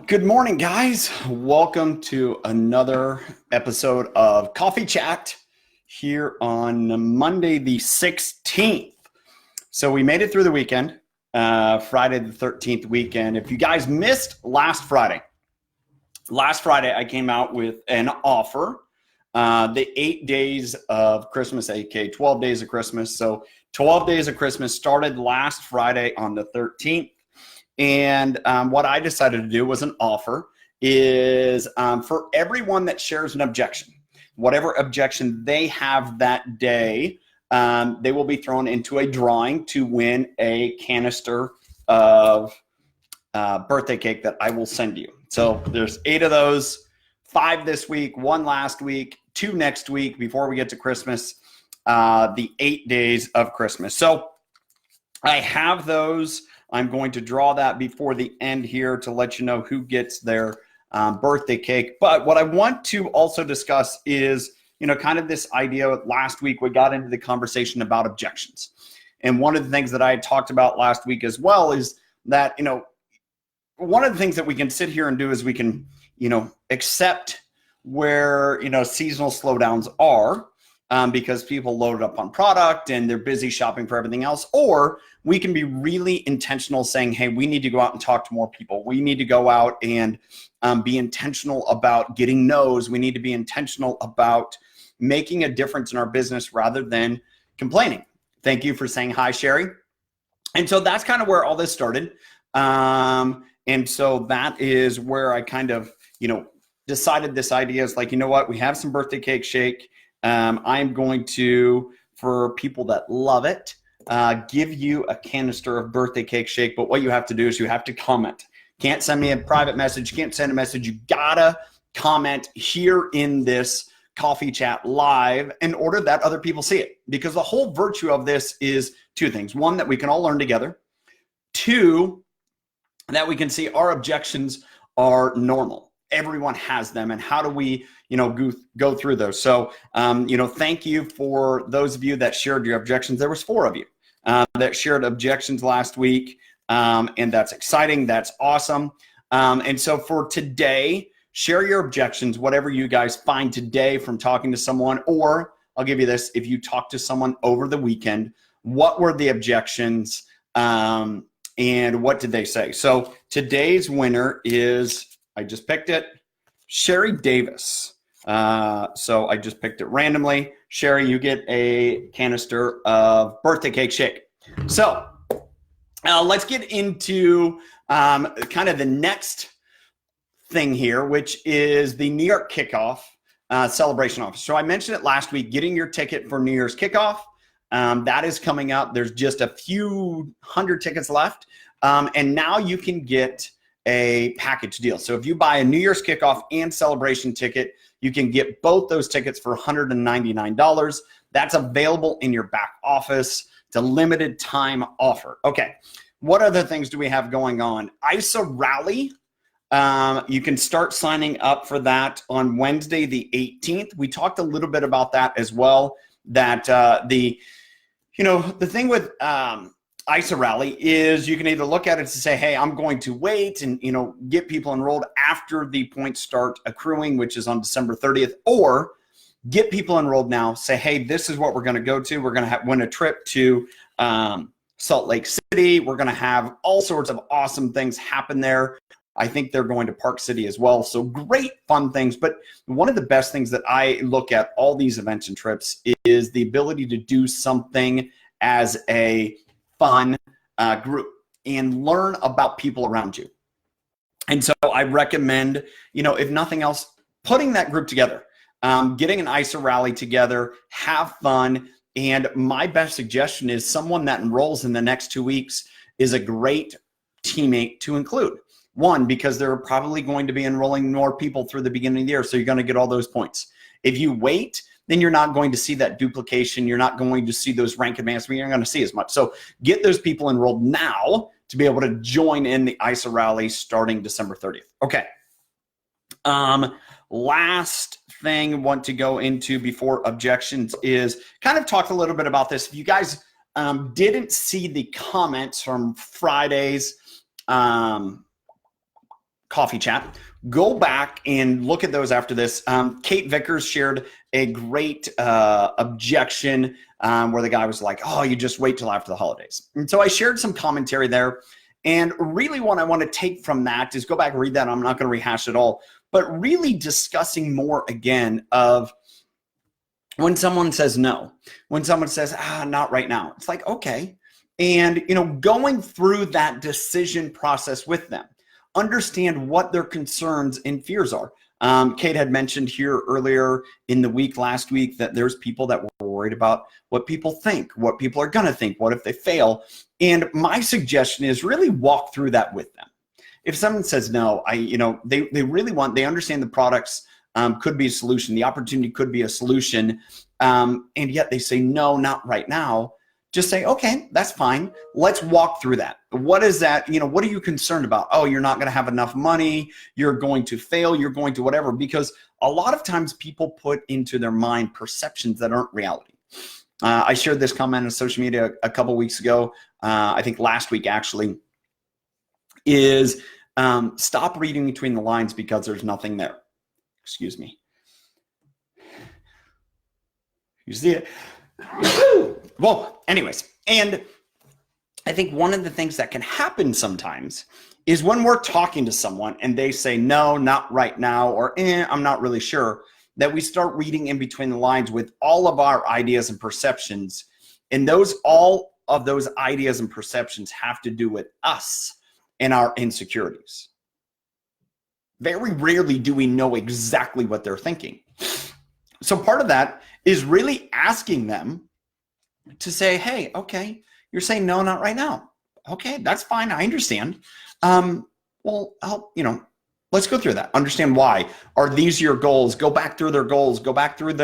Good morning, guys. Welcome to another episode of Coffee Chat here on Monday the 16th. So we made it through the weekend, Friday the 13th weekend. If you guys missed last Friday I came out with an offer, the 8 days of Christmas, aka 12 days of Christmas. So 12 days of Christmas started last Friday on the 13th. And what I decided to do was an offer is for everyone that shares an objection, whatever objection they have that day, they will be thrown into a drawing to win a canister of birthday cake that I will send you. So there's 8 of those, 5 this week, 1 last week, 2 next week before we get to Christmas, the 8 days of Christmas. So I have those. I'm going to draw that before the end here to let you know who gets their birthday cake. But what I want to also discuss is, kind of this idea. Last week, we got into the conversation about objections. And one of the things that I talked about last week as well is that, one of the things that we can sit here and do is we can, accept where, seasonal slowdowns are. Because people loaded up on product and they're busy shopping for everything else. Or we can be really intentional saying, hey, we need to go out and talk to more people. We need to go out and be intentional about getting no's. We need to be intentional about making a difference in our business rather than complaining. Thank you for saying hi, Sherry. And so that's kind of where all this started. And so that is where I kind of, decided this idea is like, what, we have some birthday cake shake. I'm going to, for people that love it, give you a canister of birthday cake shake. But what you have to do is you have to comment. Can't send me a private message. Can't send a message. You gotta comment here in this coffee chat live in order that other people see it. Because the whole virtue of this is 2 things. 1, that we can all learn together. 2, that we can see our objections are normal. Everyone has them, and how do we, go through those? So, thank you for those of you that shared your objections. There was 4 of you that shared objections last week, and that's exciting. That's awesome. And so for today, share your objections, whatever you guys find today from talking to someone, or I'll give you this: if you talk to someone over the weekend, what were the objections, and what did they say? So today's winner is, I just picked it, Sherry Davis. So I just picked it randomly. Sherry, you get a canister of birthday cake shake. So let's get into kind of the next thing here, which is the New York kickoff celebration offer. So I mentioned it last week, getting your ticket for New Year's kickoff. That is coming up. There's just a few hundred tickets left. And now you can get a package deal. So if you buy a New Year's kickoff and celebration ticket, you can get both those tickets for $199. That's available in your back office. It's a limited time offer. Okay, what other things do we have going on? ISA Rally. You can start signing up for that on Wednesday the 18th. We talked a little bit about that as well. That the thing with ISA Rally is you can either look at it to say, hey, I'm going to wait and, get people enrolled after the points start accruing, which is on December 30th, or get people enrolled now, say, hey, this is what we're going to go to. We're going to win a trip to Salt Lake City. We're going to have all sorts of awesome things happen there. I think they're going to Park City as well. So great fun things. But one of the best things that I look at all these events and trips is the ability to do something as a fun group and learn about people around you. And so I recommend, if nothing else, putting that group together, getting an ISA Rally together, have fun. And my best suggestion is someone that enrolls in the next 2 weeks is a great teammate to include. 1, because they're probably going to be enrolling more people through the beginning of the year. So you're going to get all those points. If you wait, then you're not going to see that duplication. You're not going to see those rank advancements. You're not going to see as much. So get those people enrolled now to be able to join in the ISA Rally starting December 30th. Okay. Last thing I want to go into before objections is kind of talk a little bit about this. If you guys didn't see the comments from Friday's call Coffee Chat. Go back and look at those after this. Kate Vickers shared a great objection where the guy was like, oh, you just wait till after the holidays. And so I shared some commentary there. And really what I want to take from that is go back and read that. I'm not going to rehash it all, but really discussing more again of when someone says no, when someone says, not right now. It's like, okay. And, going through that decision process with them, understand what their concerns and fears are. Kate had mentioned here earlier in the week, last week, that there's people that were worried about what people think, what people are going to think, what if they fail. And my suggestion is really walk through that with them. If someone says no, they really understand the products could be a solution, the opportunity could be a solution, and yet they say no, not right now. Just say, okay, that's fine. Let's walk through that. What is that? What are you concerned about? Oh, you're not going to have enough money. You're going to fail. You're going to whatever. Because a lot of times people put into their mind perceptions that aren't reality. I shared this comment on social media a couple weeks ago. I think last week actually, is stop reading between the lines because there's nothing there. Excuse me. You see it? Well, anyways, and I think one of the things that can happen sometimes is when we're talking to someone and they say, no, not right now, or I'm not really sure, that we start reading in between the lines with all of our ideas and perceptions. And all of those ideas and perceptions have to do with us and our insecurities. Very rarely do we know exactly what they're thinking. So part of that is really asking them to say, hey, okay, you're saying no, not right now. Okay, that's fine. I understand. Well, let's go through that. Understand why. Are these your goals? Go back through their goals. Go back through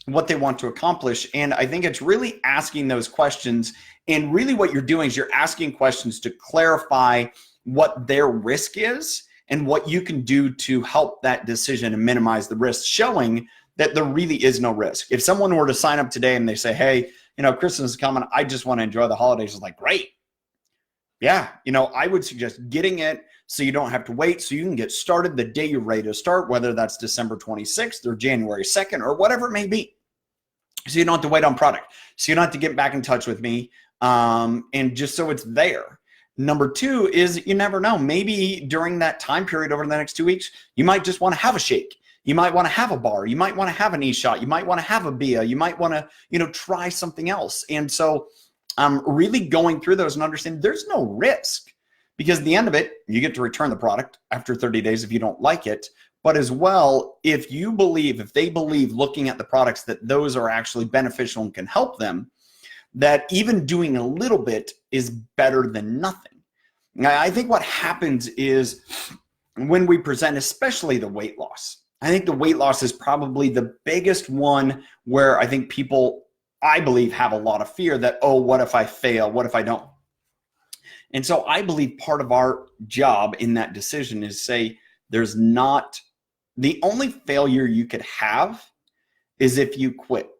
what they want to accomplish. And I think it's really asking those questions. And really what you're doing is you're asking questions to clarify what their risk is and what you can do to help that decision and minimize the risk, showing that there really is no risk. If someone were to sign up today and they say, hey, Christmas is coming, I just want to enjoy the holidays. It's like, great. Yeah, I would suggest getting it so you don't have to wait, so you can get started the day you're ready to start, whether that's December 26th or January 2nd or whatever it may be. So you don't have to wait on product. So you don't have to get back in touch with me, and just so it's there. Number two is you never know. Maybe during that time period over the next 2 weeks, you might just want to have a shake. You might want to have a bar. You might want to have an e-shot. You might want to have a beer. You might want to, try something else. And so really going through those and understanding there's no risk, because at the end of it, you get to return the product after 30 days if you don't like it. But as well, if they believe looking at the products that those are actually beneficial and can help them, that even doing a little bit is better than nothing. I think what happens is when we present, especially the weight loss, I think the weight loss is probably the biggest one where I think people, I believe, have a lot of fear that, oh, what if I fail? What if I don't? And so I believe part of our job in that decision is say, there's not, the only failure you could have is if you quit,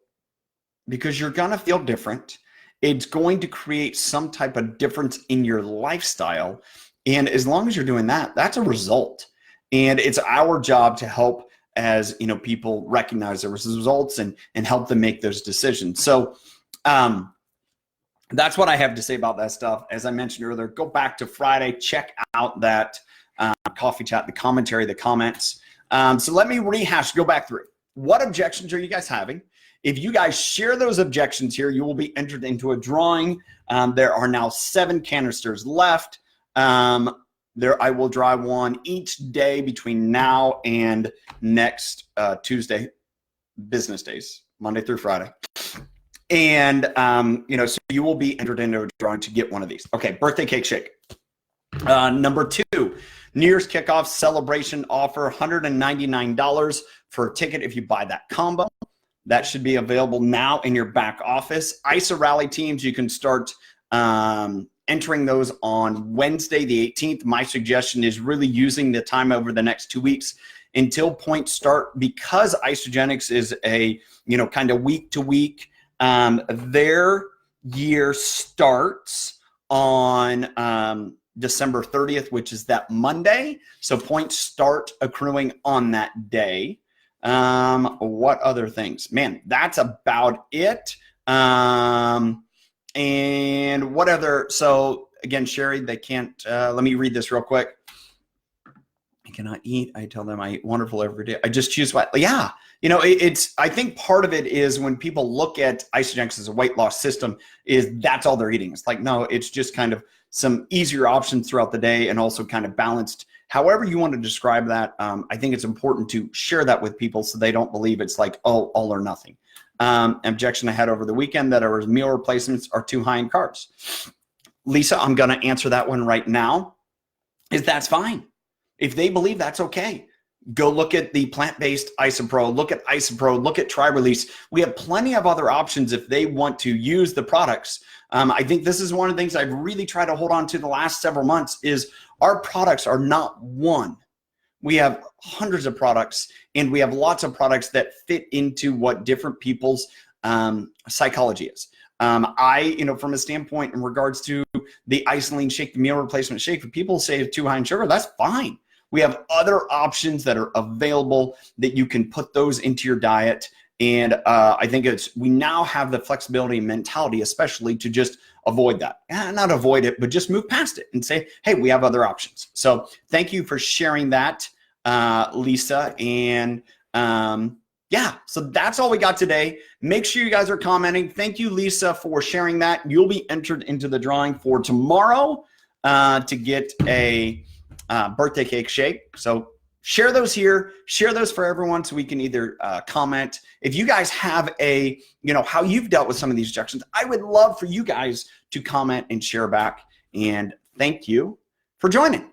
because you're going to feel different. It's going to create some type of difference in your lifestyle. And as long as you're doing that, that's a result. And it's our job to help as people recognize their results and help them make those decisions. So that's what I have to say about that stuff. As I mentioned earlier, go back to Friday, check out that coffee chat, the commentary, the comments. So let me rehash, go back through. What objections are you guys having? If you guys share those objections here, you will be entered into a drawing. There are now 7 canisters left. I will draw one each day between now and next Tuesday, business days, Monday through Friday. And, so you will be entered into a drawing to get one of these. Okay, birthday cake shake. Number 2, New Year's kickoff celebration offer, $199 for a ticket if you buy that combo. That should be available now in your back office. ISA rally teams, you can start entering those on Wednesday, the 18th. My suggestion is really using the time over the next 2 weeks until points start, because Isogenics is a, kind of week to week. Their year starts on December 30th, which is that Monday. So points start accruing on that day. What other things? Man, that's about it. And what other, so again, Sherry, they can't, let me read this real quick. I cannot eat. I tell them I eat wonderful every day. I just choose what, yeah. You know, it's, I think part of it is when people look at Isagenix as a weight loss system is that's all they're eating. It's like, no, it's just kind of some easier options throughout the day and also kind of balanced. However you want to describe that, I think it's important to share that with people so they don't believe it's like, oh, all or nothing. Objection I had over the weekend that our meal replacements are too high in carbs. Lisa, I'm going to answer that one right now. Is that's fine. If they believe that's okay, go look at the plant-based Isopro, look at Isopro, look at Tri-Release. We have plenty of other options if they want to use the products. I think this is one of the things I've really tried to hold on to the last several months is our products are not one. We have hundreds of products and we have lots of products that fit into what different people's psychology is. You know, from a standpoint in regards to the Isoline shake, the meal replacement shake, if people say it's too high in sugar, that's fine. We have other options that are available that you can put those into your diet. And I think we now have the flexibility and mentality, especially to just avoid that. Not avoid it, but just move past it and say, hey, we have other options. So thank you for sharing that, Lisa. And yeah, so that's all we got today. Make sure you guys are commenting. Thank you, Lisa, for sharing that. You'll be entered into the drawing for tomorrow to get a birthday cake shake. So share those here, share those for everyone so we can either comment. If you guys have how you've dealt with some of these objections, I would love for you guys to comment and share back. And thank you for joining.